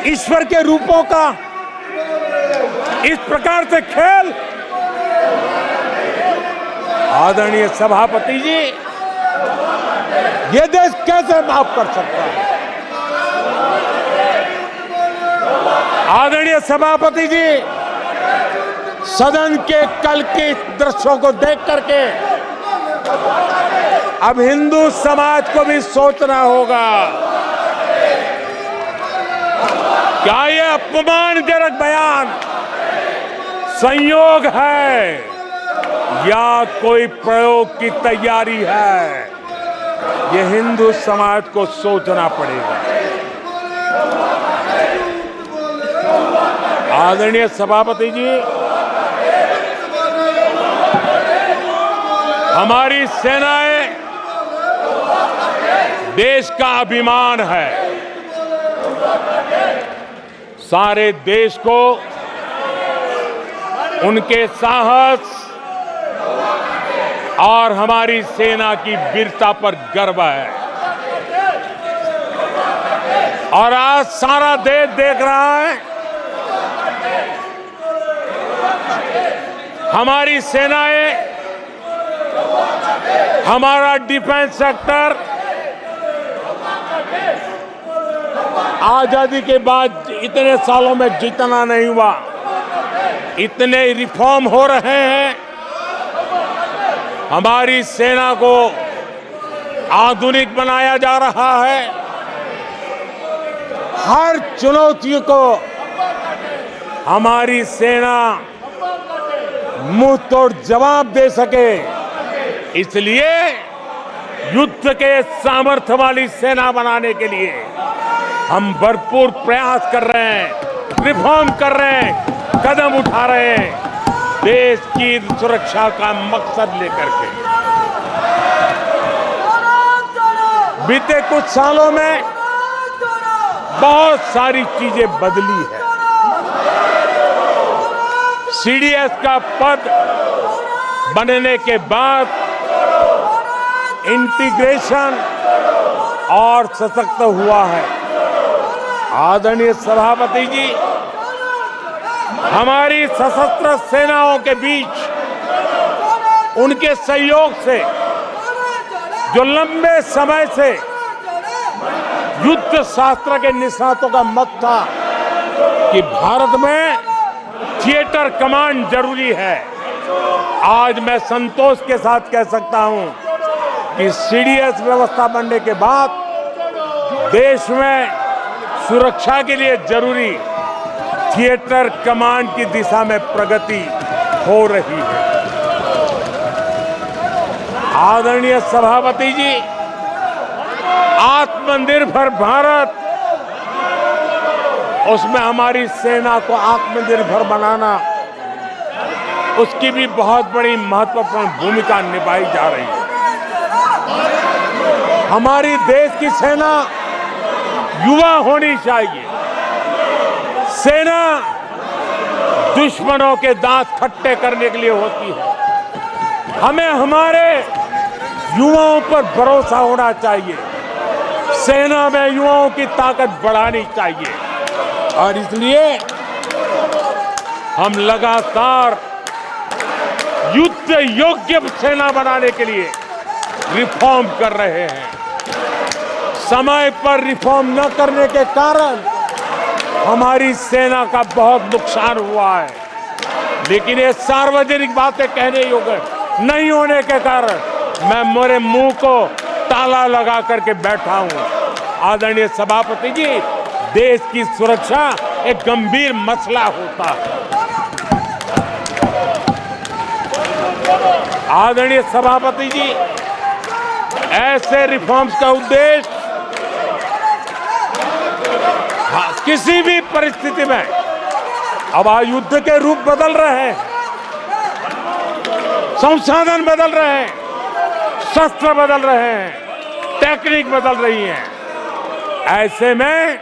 ईश्वर के रूपों का इस प्रकार से खेल, आदरणीय सभापति जी, ये देश कैसे माफ कर सकता है? आदरणीय सभापति जी, सदन के कल के दृश्यों को देख करके अब हिंदू समाज को भी सोचना होगा, क्या ये अपमानजनक बयान संयोग है या कोई प्रयोग की तैयारी है? ये हिंदू समाज को सोचना पड़ेगा। आदरणीय सभापति जी, हमारी सेनाएं देश का अभिमान है। सारे देश को उनके साहस और हमारी सेना की वीरता पर गर्व है। और आज सारा देश देख रहा है, हमारी सेनाएं, हमारा डिफेंस सेक्टर आजादी के बाद इतने सालों में जितना नहीं हुआ, इतने रिफॉर्म हो रहे हैं। हमारी सेना को आधुनिक बनाया जा रहा है। हर चुनौती को हमारी सेना मुंह तोड़ जवाब दे सके, इसलिए युद्ध के सामर्थ्य वाली सेना बनाने के लिए हम भरपूर प्रयास कर रहे हैं, रिफॉर्म कर रहे हैं, कदम उठा रहे हैं, देश की सुरक्षा का मकसद लेकर के। बीते कुछ सालों में बहुत सारी चीजें बदली है। सीडीएस का पद बनने के बाद इंटीग्रेशन और सशक्त हुआ है। आदरणीय सभापति जी, हमारी सशस्त्र सेनाओं के बीच उनके सहयोग से जो लंबे समय से युद्ध शास्त्र के निष्णातों का मत था कि भारत में थिएटर कमांड जरूरी है, आज मैं संतोष के साथ कह सकता हूं कि सीडीएस व्यवस्था बनने के बाद देश में सुरक्षा के लिए जरूरी थिएटर कमांड की दिशा में प्रगति हो रही है। आदरणीय सभापति जी, आत्मनिर्भर भारत, उसमें हमारी सेना को आत्मनिर्भर बनाना, उसकी भी बहुत बड़ी महत्वपूर्ण भूमिका निभाई जा रही है। हमारी देश की सेना युवा होनी चाहिए। सेना दुश्मनों के दांत खट्टे करने के लिए होती है। हमें हमारे युवाओं पर भरोसा होना चाहिए। सेना में युवाओं की ताकत बढ़ानी चाहिए और इसलिए हम लगातार युद्ध योग्य सेना बनाने के लिए रिफॉर्म कर रहे हैं। समय पर रिफॉर्म न करने के कारण हमारी सेना का बहुत नुकसान हुआ है, लेकिन ये सार्वजनिक बातें कहने योग्य नहीं होने के कारण मैं मेरे मुंह को ताला लगा करके बैठा हूं। आदरणीय सभापति जी, देश की सुरक्षा एक गंभीर मसला होता है। आदरणीय सभापति जी, ऐसे रिफॉर्म्स का उद्देश्य किसी भी परिस्थिति में, अब युद्ध के रूप बदल रहे हैं, संसाधन बदल रहे हैं, शस्त्र बदल रहे हैं, टेक्निक बदल रही है। ऐसे में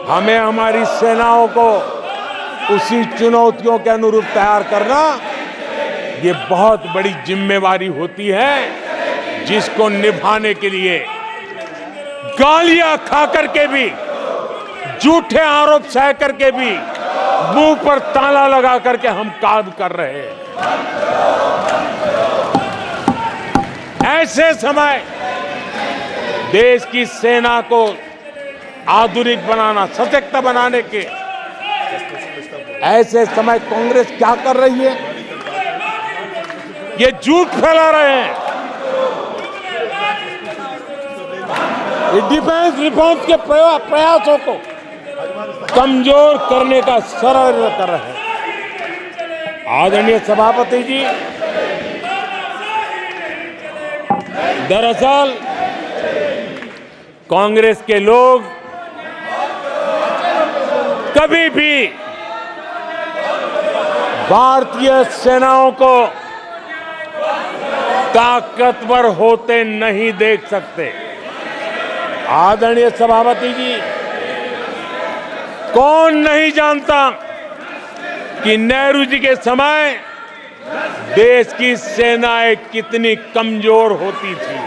हमें हमारी सेनाओं को उसी चुनौतियों के अनुरूप तैयार करना, ये बहुत बड़ी जिम्मेवारी होती है, जिसको निभाने के लिए गालियां खा करके भी झूठे आरोप सह करके भी मुंह पर ताला लगा करके हम काम कर रहे हैं। ऐसे समय देश की सेना को आधुनिक बनाना, सशक्त बनाने के ऐसे समय कांग्रेस क्या कर रही है? ये झूठ फैला रहे हैं। ये डिफेंस रिफॉर्म्स के प्रयासों को कमजोर करने का षड्यंत्र कर रहे हैं। आदरणीय सभापति जी, दरअसल कांग्रेस के लोग कभी भी भारतीय सेनाओं को ताकतवर होते नहीं देख सकते। आदरणीय सभापति जी, कौन नहीं जानता कि नेहरू जी के समय देश की सेनाएं कितनी कमजोर होती थी।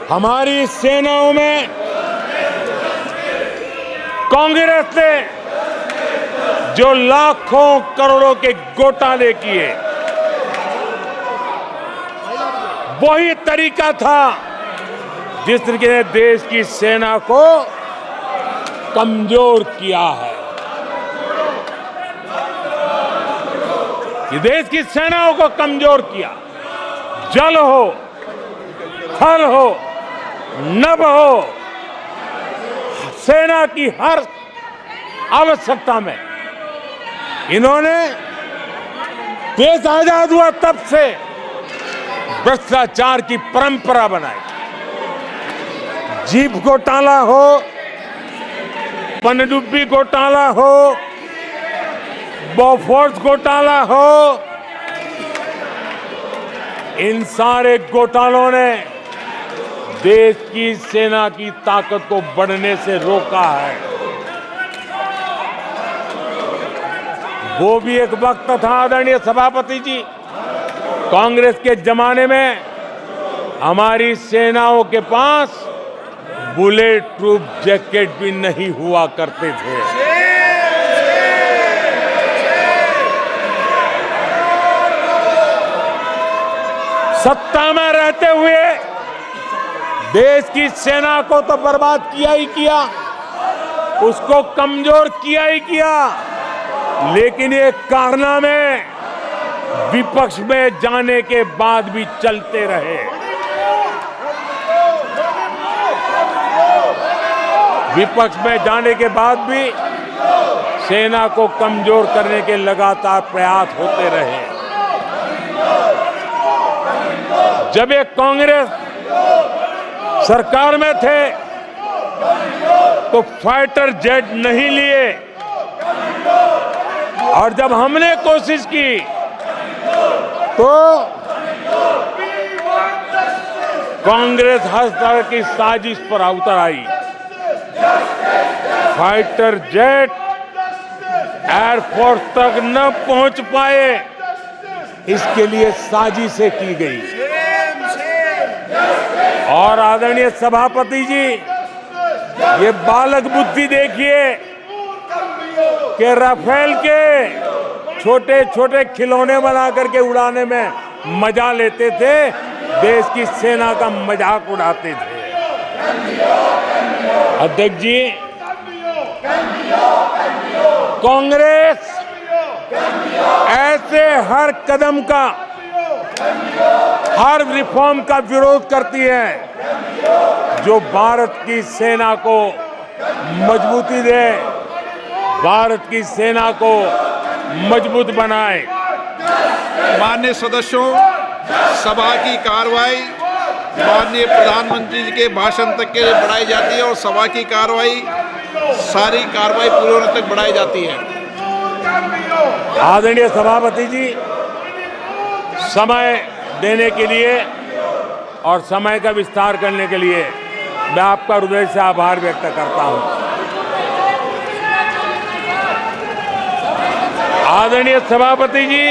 हमारी सेनाओं में कांग्रेस ने जो लाखों करोड़ों के घोटाले किए, वही तरीका था जिसने देश की सेना को कमजोर किया है। ये देश की सेनाओं को कमजोर किया। जल हो, थल हो, नभ हो, सेना की हर आवश्यकता में इन्होंने देश आजाद हुआ तब से भ्रष्टाचार की परंपरा बनाई। जीप घोटाला हो, पनडुब्बी घोटाला हो, बोफोर्स घोटाला हो, इन सारे घोटालों ने देश की सेना की ताकत को बढ़ने से रोका है। वो भी एक वक्त था आदरणीय सभापति जी, कांग्रेस के जमाने में हमारी सेनाओं के पास बुलेट प्रूफ जैकेट भी नहीं हुआ करते थे। सत्ता में रहते हुए देश की सेना को तो बर्बाद किया ही किया, उसको कमजोर किया ही किया, लेकिन ये कारनामे विपक्ष में जाने के बाद भी चलते रहे। विपक्ष में जाने के बाद भी सेना को कमजोर करने के लगातार प्रयास होते रहे। जब ये कांग्रेस सरकार में थे तो फाइटर जेट नहीं लिए, और जब हमने कोशिश की तो कांग्रेस हर तरह की साजिश पर उतर आई। फाइटर जेट एयरफोर्स तक न पहुंच पाए, इसके लिए साजिशें की गई। और आदरणीय सभापति जी, ये बालक बुद्धि देखिए कि राफेल के छोटे छोटे खिलौने बना करके उड़ाने में मजा लेते थे, देश की सेना का मजाक उड़ाते थे। अध्यक्ष जी, कांग्रेस ऐसे हर कदम का, हर रिफॉर्म का विरोध करती है जो भारत की सेना को मजबूती दे, भारत की सेना को मजबूत बनाए। माननीय सदस्यों, सभा की कार्रवाई माननीय प्रधानमंत्री जी के भाषण तक के लिए बढ़ाई जाती है और सभा की सारी कार्रवाई पूरे होने तक बढ़ाई जाती है। आदरणीय सभापति जी, समय देने के लिए और समय का विस्तार करने के लिए मैं आपका हृदय से आभार व्यक्त करता हूं। आदरणीय सभापति जी,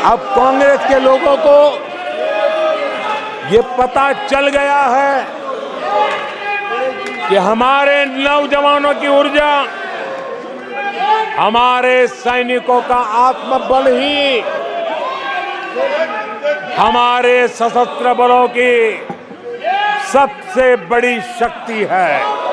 अब कांग्रेस के लोगों को ये पता चल गया है कि हमारे नौजवानों की ऊर्जा, हमारे सैनिकों का आत्मबल ही हमारे सशस्त्र बलों की सबसे बड़ी शक्ति है।